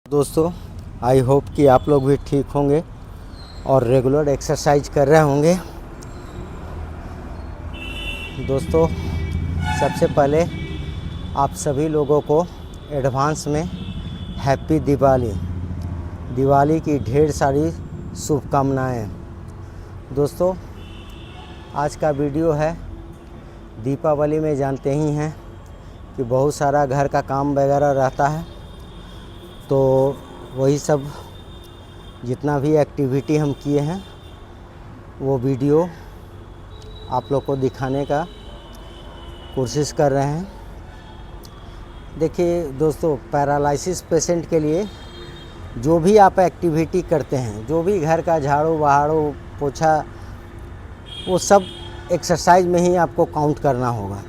दोस्तों, I hope कि आप लोग भी ठीक होंगे और रेगुलर एक्सरसाइज कर रहे होंगे। दोस्तों, सबसे पहले आप सभी लोगों को एडवांस में हैप्पी दिवाली। दिवाली की ढेर सारी शुभकामनाएं। दोस्तों, आज का वीडियो है दीपावली में। जानते ही हैं कि बहुत सारा घर का काम वगैरह रहता है, तो वही सब जितना भी एक्टिविटी हम किए हैं वो वीडियो आप लोग को दिखाने का कोशिश कर रहे हैं। देखिए दोस्तों, पैरालिसिस पेशेंट के लिए जो भी आप एक्टिविटी करते हैं, जो भी घर का झाड़ू बहाड़ू पोछा, वो सब एक्सरसाइज में ही आपको काउंट करना होगा।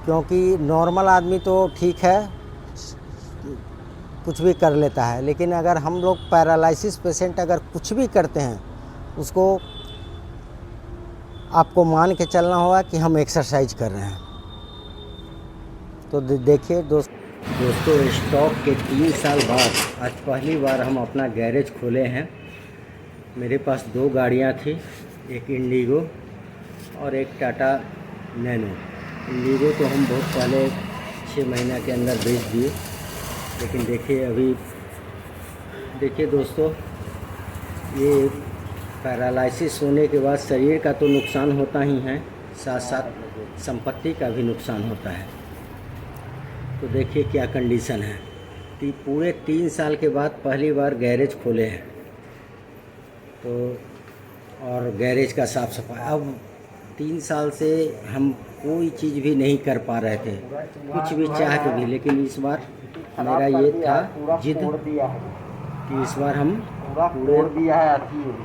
क्योंकि नॉर्मल आदमी तो ठीक है, कुछ भी कर लेता है, लेकिन अगर हम लोग पैरालिसिस पेशेंट अगर कुछ भी करते हैं, उसको आपको मान के चलना होगा कि हम एक्सरसाइज कर रहे हैं। तो देखिए दोस्तों, स्टॉक के 3 साल बाद आज पहली बार हम अपना गैरेज खोले हैं। मेरे पास 2 गाड़ियां थी, एक इंडिगो और एक टाटा नैनो। इंडिगो तो हम बहुत पहले 6 महीना के अंदर बेच दिए, लेकिन देखिए दोस्तों, ये पैरालिसिस होने के बाद शरीर का तो नुकसान होता ही है, साथ साथ संपत्ति का भी नुकसान होता है। तो देखिए क्या कंडीशन है। पूरे 3 साल के बाद पहली बार गैरेज खोले हैं, तो और गैरेज का साफ़ सफाई। अब 3 साल से हम कोई चीज़ भी नहीं कर पा रहे थे, कुछ भी चाह के भी। लेकिन इस बार मेरा ये था जिद कि इस बार हम पूरे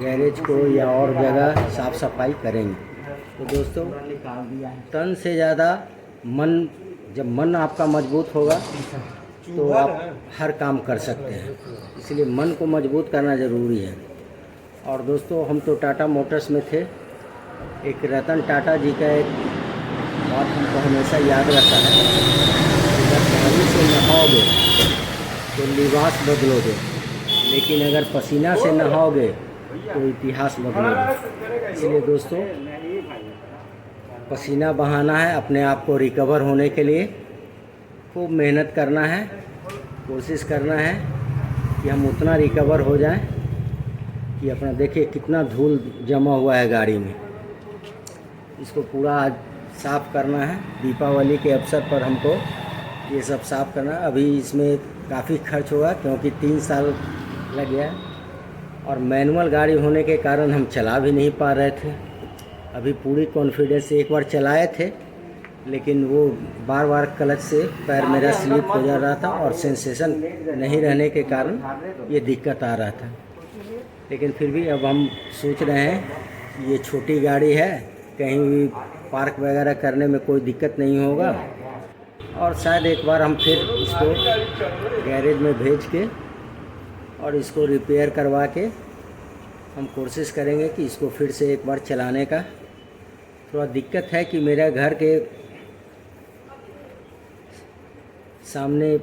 गैरेज को या और जगह साफ़ सफाई करेंगे। तो दोस्तों, तन से ज़्यादा मन, जब मन आपका मजबूत होगा तो आप हर काम कर सकते हैं। इसलिए मन को मजबूत करना ज़रूरी है। और दोस्तों, हम तो टाटा मोटर्स में थे। एक रतन टाटा जी का एक बात हमको हमेशा याद रहता है, अगर पानी से नहाओगे तो लिबास बदलोगे, लेकिन अगर पसीना से नहाओगे तो इतिहास बदलोगे। इसलिए दोस्तों, पसीना बहाना है, अपने आप को रिकवर होने के लिए खूब मेहनत करना है, कोशिश करना है कि हम उतना रिकवर हो जाएं कि अपना देखिए कितना धूल जमा हुआ है गाड़ी में। इसको पूरा आज साफ़ करना है। दीपावली के अवसर पर हमको ये सब साफ़ करना है। अभी इसमें काफ़ी खर्च हुआ क्योंकि 3 साल लग गया, और मैनुअल गाड़ी होने के कारण हम चला भी नहीं पा रहे थे। अभी पूरी कॉन्फिडेंस से एक बार चलाए थे, लेकिन वो बार बार क्लच से पैर मेरा स्लिप हो जा रहा था और सेंसेशन नहीं रहने के कारण ये दिक्कत आ रहा था। लेकिन फिर भी अब हम सोच रहे हैं ये छोटी गाड़ी है, कहीं भी पार्क वगैरह करने में कोई दिक्कत नहीं होगा, और शायद एक बार हम फिर इसको गैरेज में भेज के और इसको रिपेयर करवा के हम कोशिश करेंगे कि इसको फिर से एक बार चलाने का। थोड़ा दिक्कत है कि मेरा घर के सामने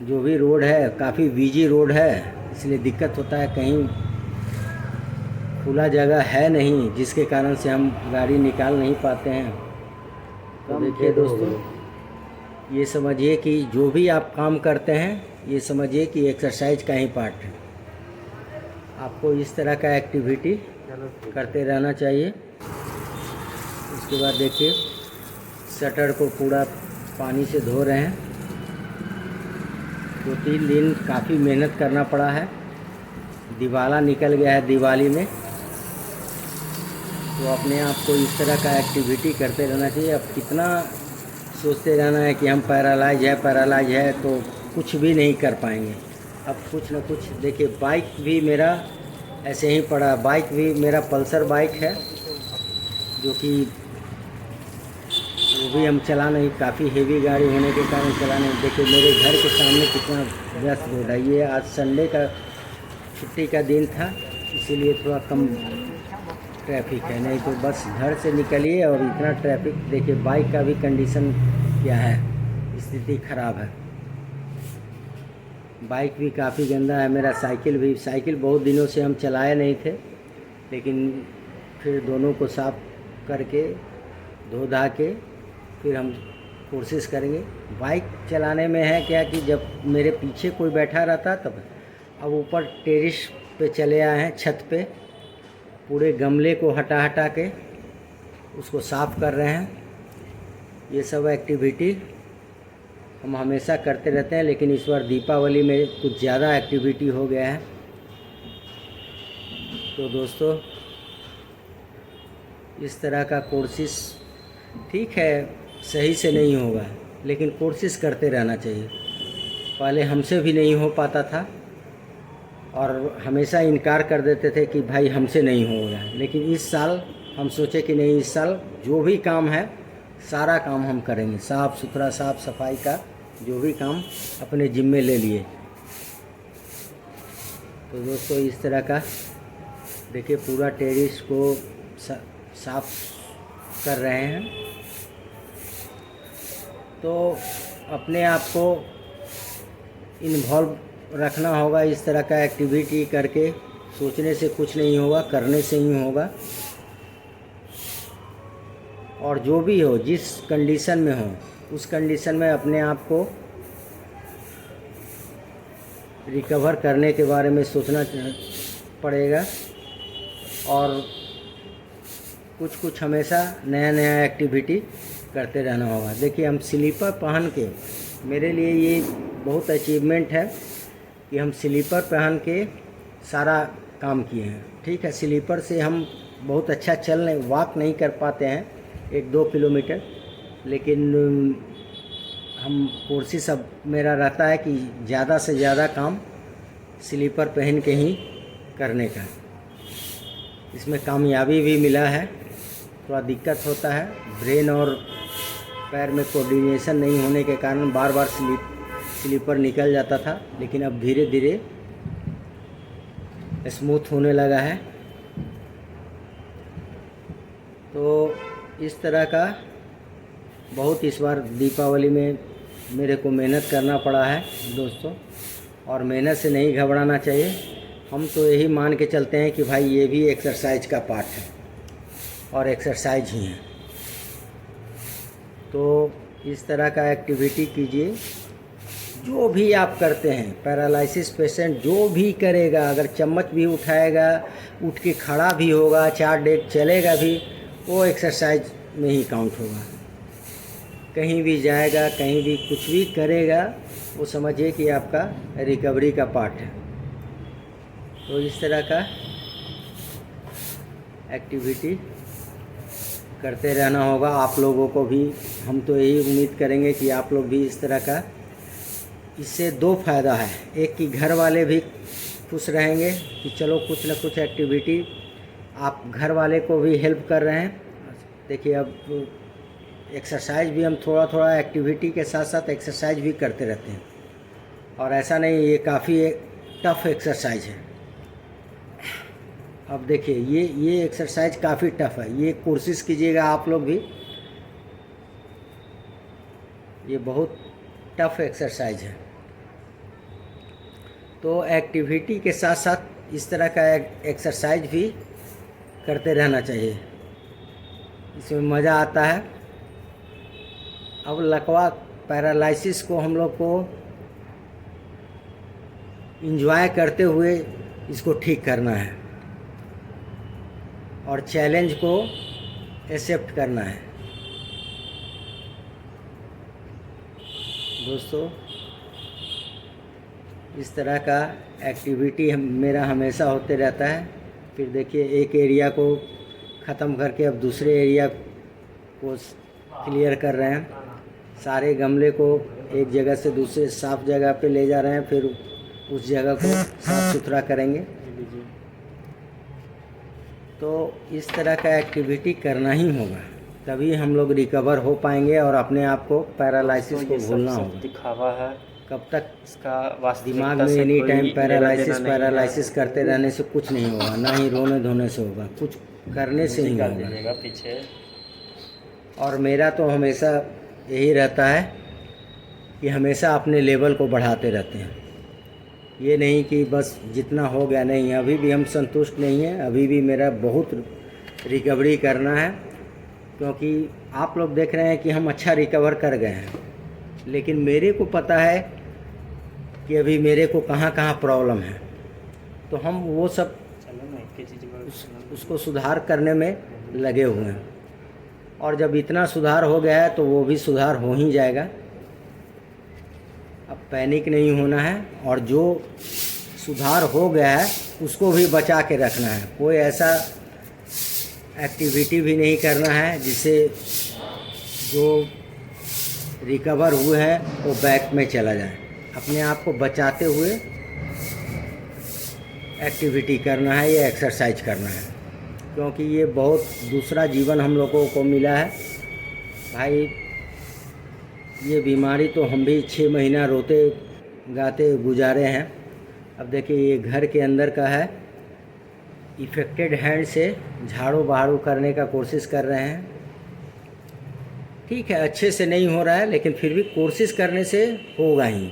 जो भी रोड है काफ़ी बिजी रोड है, इसलिए दिक्कत होता है। कहीं खुला जगह है नहीं, जिसके कारण से हम गाड़ी निकाल नहीं पाते हैं। तो देखिए दोस्तों, ये समझिए कि जो भी आप काम करते हैं, ये समझिए कि एक्सरसाइज का ही पार्ट है। आपको इस तरह का एक्टिविटी करते रहना चाहिए। उसके बाद देखिए, शटर को पूरा पानी से धो रहे हैं। 2-3 दिन काफ़ी मेहनत करना पड़ा है। दिवाला निकल गया है दिवाली में, तो अपने आप को इस तरह का एक्टिविटी करते रहना चाहिए। अब कितना सोचते रहना है कि हम पैरालाइज है तो कुछ भी नहीं कर पाएंगे। अब कुछ न कुछ देखिए, बाइक भी मेरा ऐसे ही पड़ा। बाइक भी मेरा पल्सर बाइक है, जो कि वो भी हम चला नहीं, काफ़ी हेवी गाड़ी होने के कारण चला नहीं। देखिए मेरे घर के सामने कितना व्यस्त रोड है। ये आज संडे का छुट्टी का दिन था, इसीलिए थोड़ा कम ट्रैफिक है, नहीं तो बस घर से निकलिए और इतना ट्रैफिक। देखिए बाइक का भी कंडीशन क्या है, स्थिति ख़राब है। बाइक भी काफ़ी गंदा है मेरा, साइकिल बहुत दिनों से हम चलाए नहीं थे, लेकिन फिर दोनों को साफ करके धो धा के फिर हम कोशिश करेंगे। बाइक चलाने में है क्या कि जब मेरे पीछे कोई बैठा रहता तब, अब ऊपर टेरिस पे चले आए हैं, छत पे पूरे गमले को हटा हटा के उसको साफ़ कर रहे हैं। ये सब एक्टिविटी हम हमेशा करते रहते हैं, लेकिन इस बार दीपावली में कुछ ज़्यादा एक्टिविटी हो गया है। तो दोस्तों इस तरह का कोशिश ठीक है, सही से नहीं होगा, लेकिन कोशिश करते रहना चाहिए। पहले हमसे भी नहीं हो पाता था और हमेशा इनकार कर देते थे कि भाई हमसे नहीं होगा, लेकिन इस साल हम सोचे कि नहीं, इस साल जो भी काम है सारा काम हम करेंगे, साफ़ सुथरा साफ़ सफाई का जो भी काम अपने जिम्मे ले लिए। तो दोस्तों इस तरह का देखिए पूरा टेरिस को साफ कर रहे हैं। तो अपने आप को इन्वॉल्व रखना होगा, इस तरह का एक्टिविटी करके सोचने से कुछ नहीं होगा, करने से ही होगा। और जो भी हो, जिस कंडीशन में हो, उस कंडीशन में अपने आप को रिकवर करने के बारे में सोचना पड़ेगा और कुछ हमेशा नया नया एक्टिविटी करते रहना होगा। देखिए हम स्लीपर पहन के, मेरे लिए ये बहुत अचीवमेंट है कि हम स्लीपर पहन के सारा काम किए हैं। ठीक है, स्लीपर से हम बहुत अच्छा वॉक नहीं कर पाते हैं 1-2 किलोमीटर, लेकिन हम कोशिश अब मेरा रहता है कि ज़्यादा से ज़्यादा काम स्लीपर पहन के ही करने का। इसमें कामयाबी भी मिला है। थोड़ा दिक्कत होता है, ब्रेन और पैर में कोऑर्डिनेशन नहीं होने के कारण बार बार स्लीपर निकल जाता था, लेकिन अब धीरे धीरे स्मूथ होने लगा है। तो इस तरह का बहुत इस बार दीपावली में मेरे को मेहनत करना पड़ा है दोस्तों, और मेहनत से नहीं घबराना चाहिए। हम तो यही मान के चलते हैं कि भाई ये भी एक्सरसाइज का पार्ट है और एक्सरसाइज ही है। तो इस तरह का एक्टिविटी कीजिए। जो भी आप करते हैं, पैरालिसिस पेशेंट जो भी करेगा, अगर चम्मच भी उठाएगा, उठ के खड़ा भी होगा, 4 डेग चलेगा भी, वो एक्सरसाइज में ही काउंट होगा। कहीं भी जाएगा, कहीं भी कुछ भी करेगा, वो समझिए कि आपका रिकवरी का पार्ट है। तो इस तरह का एक्टिविटी करते रहना होगा आप लोगों को भी। हम तो यही उम्मीद करेंगे कि आप लोग भी इस तरह का, इससे 2 फ़ायदा है। एक कि घर वाले भी खुश रहेंगे कि चलो कुछ न कुछ एक्टिविटी, आप घर वाले को भी हेल्प कर रहे हैं। देखिए अब एक्सरसाइज भी हम थोड़ा थोड़ा एक्टिविटी के साथ साथ एक्सरसाइज भी करते रहते हैं, और ऐसा नहीं, ये काफ़ी टफ एक्सरसाइज है। अब देखिए ये एक्सरसाइज काफ़ी टफ है, ये कोशिश कीजिएगा आप लोग भी। ये बहुत टफ एक्सरसाइज है। तो एक्टिविटी के साथ साथ इस तरह का एक्सरसाइज भी करते रहना चाहिए, इसमें मज़ा आता है। अब लकवा पैरालिसिस को हम लोग को एंजॉय करते हुए इसको ठीक करना है और चैलेंज को एक्सेप्ट करना है। दोस्तों इस तरह का एक्टिविटी मेरा हमेशा होते रहता है। फिर देखिए एक एरिया को ख़त्म करके अब दूसरे एरिया को क्लियर कर रहे हैं। सारे गमले को एक जगह से दूसरे साफ जगह पे ले जा रहे हैं, फिर उस जगह को साफ सुथरा करेंगे। तो इस तरह का एक्टिविटी करना ही होगा, तभी हम लोग रिकवर हो पाएंगे और अपने आप को पैरालिसिस को भूलना होगा। दिखावा है, कब तक इसका दिमाग में एनी टाइम पैरालिसिस करते रहने से कुछ नहीं होगा, ना ही रोने धोने से होगा, कुछ करने से ही होगा पीछे। और मेरा तो हमेशा यही रहता है कि हमेशा अपने लेवल को बढ़ाते रहते हैं। ये नहीं कि बस जितना हो गया, नहीं, अभी भी हम संतुष्ट नहीं हैं, अभी भी मेरा बहुत रिकवरी करना है। क्योंकि आप लोग देख रहे हैं कि हम अच्छा रिकवर कर गए हैं, लेकिन मेरे को पता है कि अभी मेरे को कहाँ कहाँ प्रॉब्लम है, तो हम वो सब उसको सुधार करने में लगे हुए हैं। और जब इतना सुधार हो गया है तो वो भी सुधार हो ही जाएगा। अब पैनिक नहीं होना है, और जो सुधार हो गया है उसको भी बचा के रखना है। कोई ऐसा एक्टिविटी भी नहीं करना है जिससे जो रिकवर हुए हैं वो बैक में चला जाए। अपने आप को बचाते हुए एक्टिविटी करना है या एक्सरसाइज करना है, क्योंकि ये बहुत दूसरा जीवन हम लोगों को मिला है भाई। ये बीमारी तो हम भी 6 महीना रोते गाते गुजारे हैं। अब देखिए, ये घर के अंदर का है, इफ़ेक्टेड हैंड से झाड़ू बहारू करने का कोशिश कर रहे हैं। ठीक है, अच्छे से नहीं हो रहा है, लेकिन फिर भी कोशिश करने से होगा ही,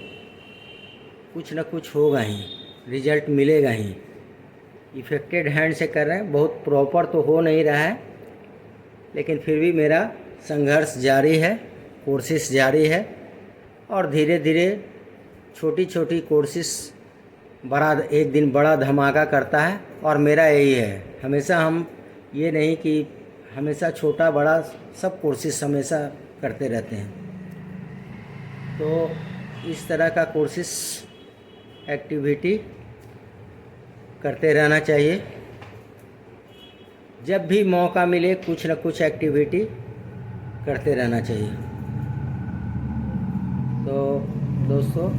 कुछ ना कुछ होगा ही, रिजल्ट मिलेगा ही। इफ़ेक्टेड हैंड से कर रहे हैं, बहुत प्रॉपर तो हो नहीं रहा है, लेकिन फिर भी मेरा संघर्ष जारी है, कोशिश जारी है। और धीरे धीरे छोटी छोटी कोशिश बड़ा एक दिन बड़ा धमाका करता है। और मेरा यही है, हमेशा हम ये नहीं कि हमेशा छोटा बड़ा सब कोशिश हमेशा करते रहते हैं। तो इस तरह का कोशिश एक्टिविटी करते रहना चाहिए। जब भी मौका मिले कुछ न कुछ एक्टिविटी करते रहना चाहिए। तो दोस्तों,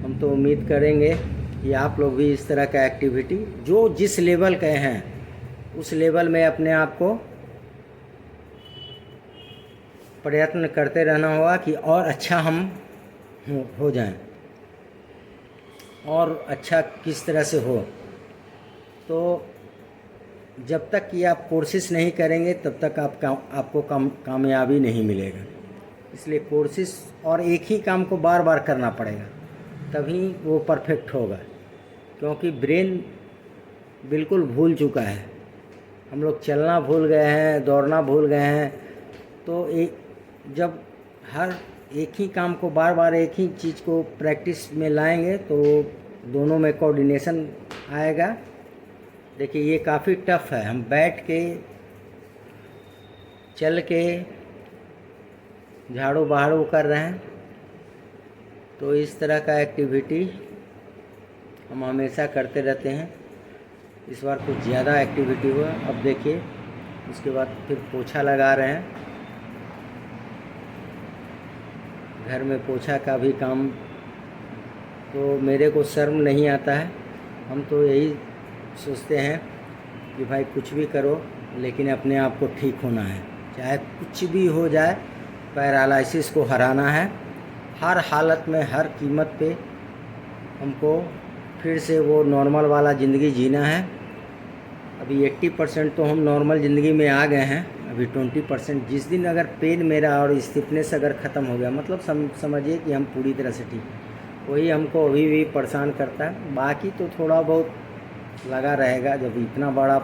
हम तो उम्मीद करेंगे कि आप लोग भी इस तरह का एक्टिविटी जो जिस लेवल के हैं उस लेवल में अपने आप को प्रयत्न करते रहना होगा कि और अच्छा हम हो जाएं, और अच्छा किस तरह से हो। तो जब तक कि आप कोशिश नहीं करेंगे तब तक आपको कामयाबी नहीं मिलेगा। इसलिए कोशिश और एक ही काम को बार बार करना पड़ेगा, तभी वो परफेक्ट होगा। क्योंकि ब्रेन बिल्कुल भूल चुका है, हम लोग चलना भूल गए हैं, दौड़ना भूल गए हैं। तो जब हर एक ही काम को बार बार एक ही चीज़ को प्रैक्टिस में लाएंगे तो दोनों में कोऑर्डिनेशन आएगा। देखिए, ये काफ़ी टफ है, हम बैठ के चल के झाड़ू बहारू कर रहे हैं। तो इस तरह का एक्टिविटी हम हमेशा करते रहते हैं। इस बार कुछ ज़्यादा एक्टिविटी हुआ। अब देखिए, उसके बाद फिर पोछा लगा रहे हैं। घर में पोछा का भी काम तो मेरे को शर्म नहीं आता है। हम तो यही सोचते हैं कि भाई कुछ भी करो, लेकिन अपने आप को ठीक होना है, चाहे कुछ भी हो जाए। पैरालिसिस को हराना है, हर हालत में, हर कीमत पे हमको फिर से वो नॉर्मल वाला ज़िंदगी जीना है। अभी 80% तो हम नॉर्मल ज़िंदगी में आ गए हैं, अभी 20%। जिस दिन अगर पेन मेरा और स्टिफनेस अगर ख़त्म हो गया, मतलब समझिए कि हम पूरी तरह से ठीक हैं, वही हमको अभी भी परेशान करता है। बाकी तो थोड़ा बहुत लगा रहेगा। जब इतना बड़ा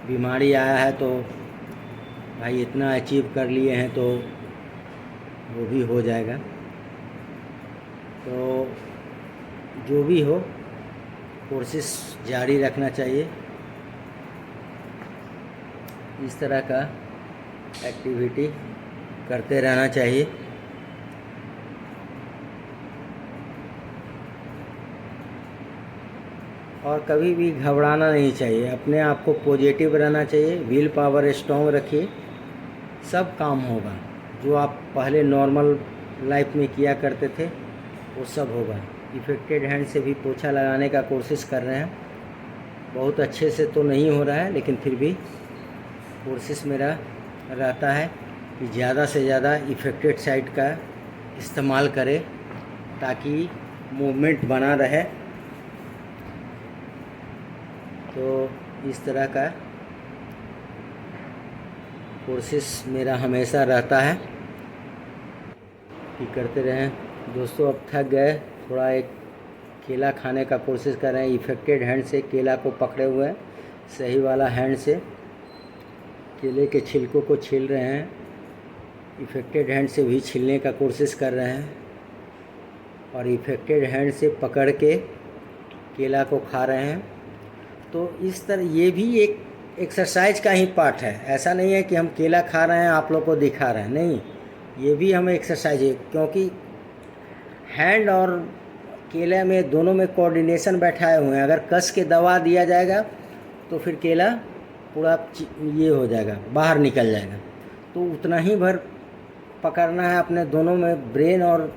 बीमारी आया है तो भाई इतना अचीव कर लिए हैं तो वो भी हो जाएगा। तो जो भी हो, कोशिश जारी रखना चाहिए। इस तरह का एक्टिविटी करते रहना चाहिए। और कभी भी घबराना नहीं चाहिए, अपने आप को पॉजिटिव रहना चाहिए, विल पावर स्ट्रॉन्ग रखिए, सब काम होगा। जो आप पहले नॉर्मल लाइफ में किया करते थे वो सब होगा। इफ़ेक्टेड हैंड से भी पोछा लगाने का कोशिश कर रहे हैं, बहुत अच्छे से तो नहीं हो रहा है, लेकिन फिर भी कोशिश मेरा रहता है कि ज़्यादा से ज़्यादा इफ़ेक्टेड साइड का इस्तेमाल करें ताकि मूवमेंट बना रहे। तो इस तरह का कोशिश मेरा हमेशा रहता है कि करते रहें। दोस्तों, अब थक गए, थोड़ा एक केला खाने का कोशिश कर रहे हैं। इफेक्टेड हैंड से केला को पकड़े हुए हैं, सही वाला हैंड से केले के छिलकों को छील रहे हैं। इफेक्टेड हैंड से भी छीलने का कोशिश कर रहे हैं और इफेक्टेड हैंड से पकड़ के केला को खा रहे हैं। तो इस तरह ये भी एक एक्सरसाइज का ही पार्ट है। ऐसा नहीं है कि हम केला खा रहे हैं आप लोग को दिखा रहे हैं, नहीं, ये भी हमें एक्सरसाइज है, क्योंकि हैंड और केला में दोनों में कोऑर्डिनेशन बैठाए हुए हैं। अगर कस के दबा दिया जाएगा तो फिर केला पूरा ये हो जाएगा, बाहर निकल जाएगा। तो उतना ही भर पकड़ना है, अपने दोनों में ब्रेन और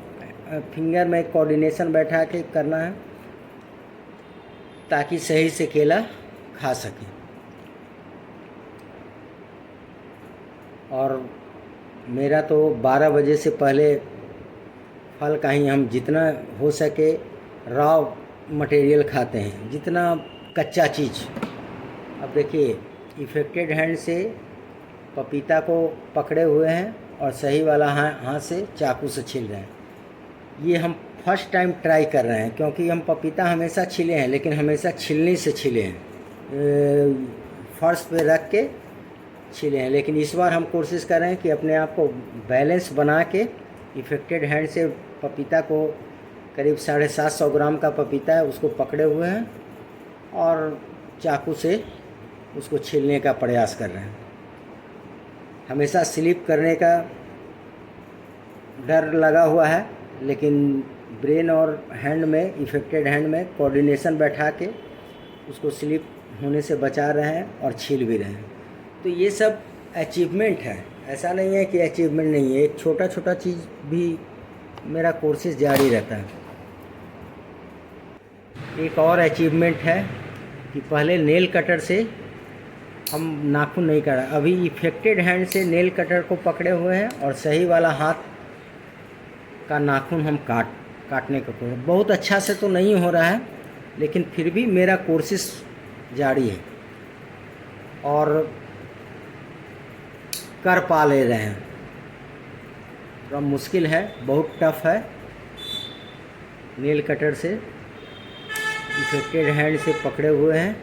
फिंगर में कोऑर्डिनेशन बैठा के करना है ताकि सही से केला खा सके। और मेरा तो 12 बजे से पहले फल का ही हम जितना हो सके रॉ मटेरियल खाते हैं, जितना कच्चा चीज़। अब देखिए इफेक्टेड हैंड से पपीता को पकड़े हुए हैं और सही वाला हाथ से चाकू से छील रहे हैं। ये हम फर्स्ट टाइम ट्राई कर रहे हैं, क्योंकि हम पपीता हमेशा छीले हैं, लेकिन हमेशा छीलने से छीले हैं, फर्श पे रख के छीले हैं। लेकिन इस बार हम कोशिश कर रहे हैं कि अपने आप को बैलेंस बना के इफेक्टेड हैंड से पपीता को, करीब 750 ग्राम का पपीता है, उसको पकड़े हुए हैं और चाकू से उसको छीलने का प्रयास कर रहे हैं। हमेशा स्लिप करने का डर लगा हुआ है, लेकिन ब्रेन और हैंड में, इफेक्टेड हैंड में कोऑर्डिनेशन बैठा के उसको स्लिप होने से बचा रहे हैं और छील भी रहे हैं। तो ये सब अचीवमेंट है, ऐसा नहीं है कि अचीवमेंट नहीं है। एक छोटा छोटा चीज़ भी मेरा कोशिश जारी रहता है। एक और अचीवमेंट है कि पहले नेल कटर से हम नाखून नहीं काटा, अभी इफेक्टेड हैंड से नेल कटर को पकड़े हुए हैं और सही वाला हाथ का नाखून हम काटने का कोशिश। बहुत अच्छा से तो नहीं हो रहा है, लेकिन फिर भी मेरा कोशिश जारी है और कर पा ले रहे हैं। थोड़ा मुश्किल है, बहुत टफ है। नेल कटर से इफेक्टेड हैंड से पकड़े हुए हैं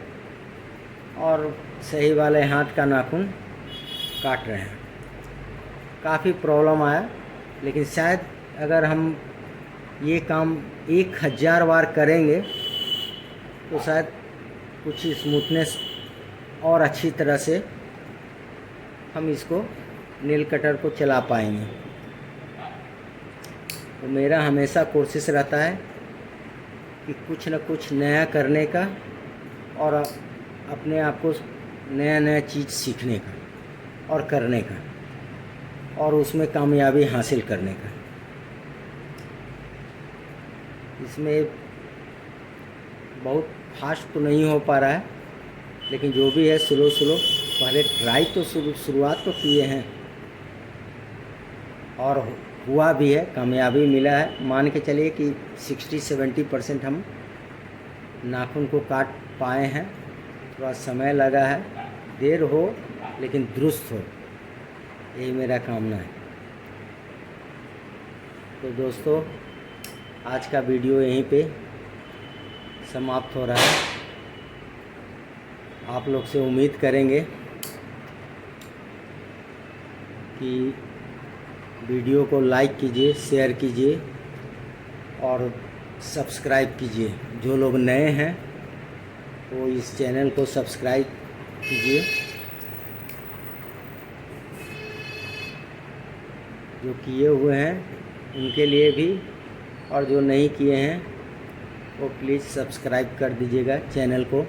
और सही वाले हाथ का नाखून काट रहे हैं। काफ़ी प्रॉब्लम आया, लेकिन शायद अगर हम ये काम 1000 बार करेंगे तो शायद कुछ स्मूथनेस और अच्छी तरह से हम इसको नेल कटर को चला पाएंगे। तो मेरा हमेशा कोशिश रहता है कि कुछ न कुछ नया करने का और अपने आप को नया नया चीज़ सीखने का और करने का और उसमें कामयाबी हासिल करने का। इसमें बहुत फास्ट तो नहीं हो पा रहा है, लेकिन जो भी है स्लो पहले ट्राई तो शुरुआत तो किए हैं और हुआ भी है, कामयाबी मिला है। मान के चलिए कि 60-70% हम नाखून को काट पाए हैं। थोड़ा समय लगा है, देर हो लेकिन दुरुस्त हो, यही मेरा कामना है। तो दोस्तों आज का वीडियो यहीं पे समाप्त हो रहा है। आप लोग से उम्मीद करेंगे कि वीडियो को लाइक कीजिए, शेयर कीजिए और सब्सक्राइब कीजिए। जो लोग नए हैं वो इस चैनल को सब्सक्राइब कीजिए। जो किए हुए हैं उनके लिए भी, और जो नहीं किए हैं वो प्लीज़ सब्सक्राइब कर दीजिएगा चैनल को।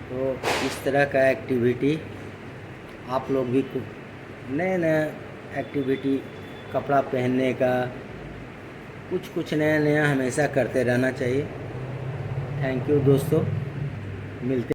तो इस तरह का एक्टिविटी आप लोग भी नए नया एक्टिविटी, कपड़ा पहनने का कुछ नया नया हमेशा करते रहना चाहिए। थैंक यू दोस्तों, मिलते